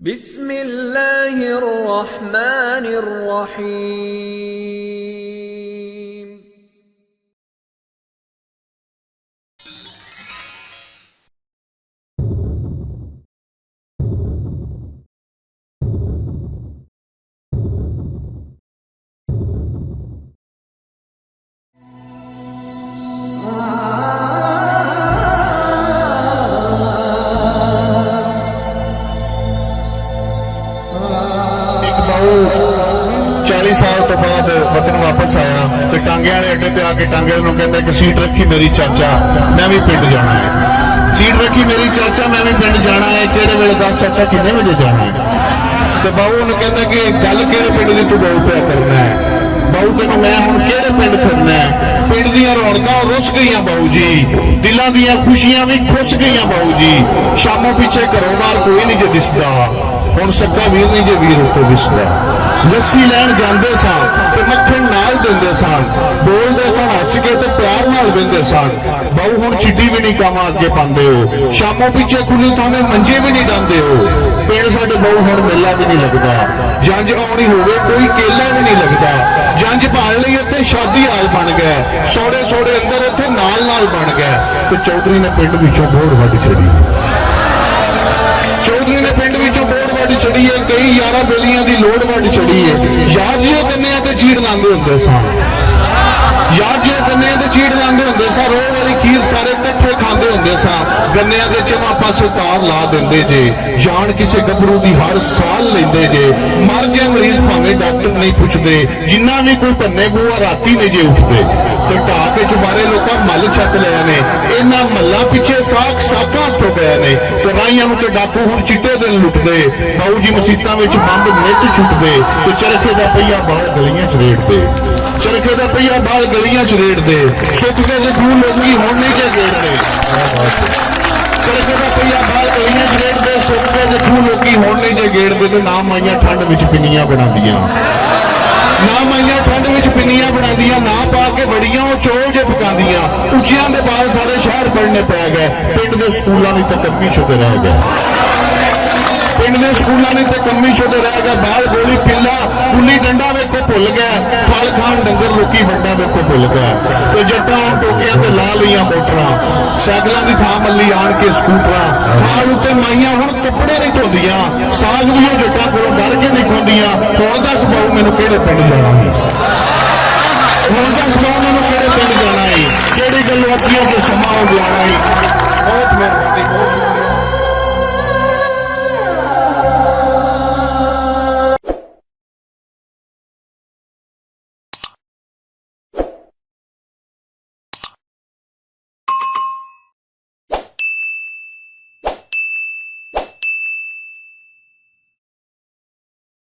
बिस्मिल्लाहिर्रहमानिर्रहीम। एक बाऊ 40 साल तो बाद वतन वापस आया तो टांगे वाले अड्डे ते आके टांगे नूं कहंदा कि सीट रखी मेरी चाचा मैं भी पिंड जाना है। सीट रखी मेरी चाचा मैं भी पिंड जाना है। किहड़े वेले दस चाचा किन्ने बजे जाना है? तो बाऊ नूं कहंदा कि गल किहड़े पिंड दी तू बाऊ पिया करना है? बाऊ तैनूं मैं हुण किहड़े पिंड फिरना है? पिंड दीआं रौनकां रुस गईयां बाऊ जी, दिलां दीआं खुशियां भी खुस गईयां बाऊ जी। शामों पिछे घरों बाहर कोई नहीं जे दिसदा, हुण सक्का वीर नहीं जे वीर उत्ते दिसदा। लस्सी लैण जांदे सन ते मक्खण नाल दिंदे सन, बोलदे सन हस के ते प्यार नाल बिंदे सन। बाऊ हुण चिड्डी भी नहीं कामा अगे पांदे हो, शामों पिछे खुली थावें मंजे भी नहीं डांदे हो। पिंड साडे बाऊ हुण मेला भी नहीं लगदा, जंज आउणी होवे कोई केला भी नहीं लगदा। जंज भाल लई उत्ते शादी हाल बन गए, सोड़े सोड़े अंदर उत्थे नाल नाल बन गए। ते चौधरी ने पिंड विचों बोड़ वड्ड छड़ी, चौधरी ने पिंड विचों बोड़ वड्ड छड़ी है। कई यारा बेलियां दी लोड़ वड्ड छड़ी है। याद जो गन्नियां ते चीड़ लांदे हुंदे सन, याद जो गन्नियां ते चीड़ लांदे हुंदे सन, रोह वाली खीर सारे इकट्ठे खांदे हुंदे सन। गन्नियां दे चमा पासे तार ला दिंदे जे, जान किसे गभरू दी हर साल लेंदे जे। मर जाए मरीज भावें डॉक्टर नहीं पुछदे, जिन्ना भी कोई भन्ने बूआ राती ने जे उठदे। ते ढा के चुबारे लोकां मल छक लए ने, इन्हां मल्लां पिछे साख साकां टो गए ने। ते राहियां नूं ते डाकू हुण चिट्टे दिन लुटदे, बाऊ जी मसीतां विच बंब नित छुटदे। ते चरखे दा पहिया बाल गलियां च रेड़दे, चरखे दा पहिया बाल गलियां च रेड़दे। सुख के जे खूह लोकी हुण नहीं जे गेड़दे, चरखे दा पहिया बाल गलियां च रेड़दे। सुख के जे खूह लोकी हुण नहीं जे गेड़दे। ते ना माइयां ठंड विच पिन्नियां बनांदियां, ना माइयां ठंड विच पिन्नियां बनांदियां, ना पा के बड़ियां वो चौल जे पकांदियां। उच्चियां दे बाल सारे शहर पढ़ने पै गए, पिंड दे स्कूलां दी तां कम्मी छुटे रह गए, पिंड दे स्कूलां दी तां कम्मी छुटे रह गए। बाल गोली पिल्ला गुल्ली डंडा वेखो भुल गए, फल खान डंगर लोकी वड्डा वेखो भुल गए। ते जट्टां हुण टोकियां ते ला लईयां मोटरां, साइकलां दी थां मल्ली आण के स्कूटरां। थाल उत्ते माइयां हुण कपड़े नहीं धोंदियां, साग भी वो जट्टां कोलों डर के नहीं खोंदियां। हुण दस बाऊ मैनूं किहड़े पिंड जाना है? हुण दस बाऊ मैनूं किहड़े पिंड जाना है? किहड़ी गल्लों अखियां 'च समा हो जाना है? बहुत मेहरबानी।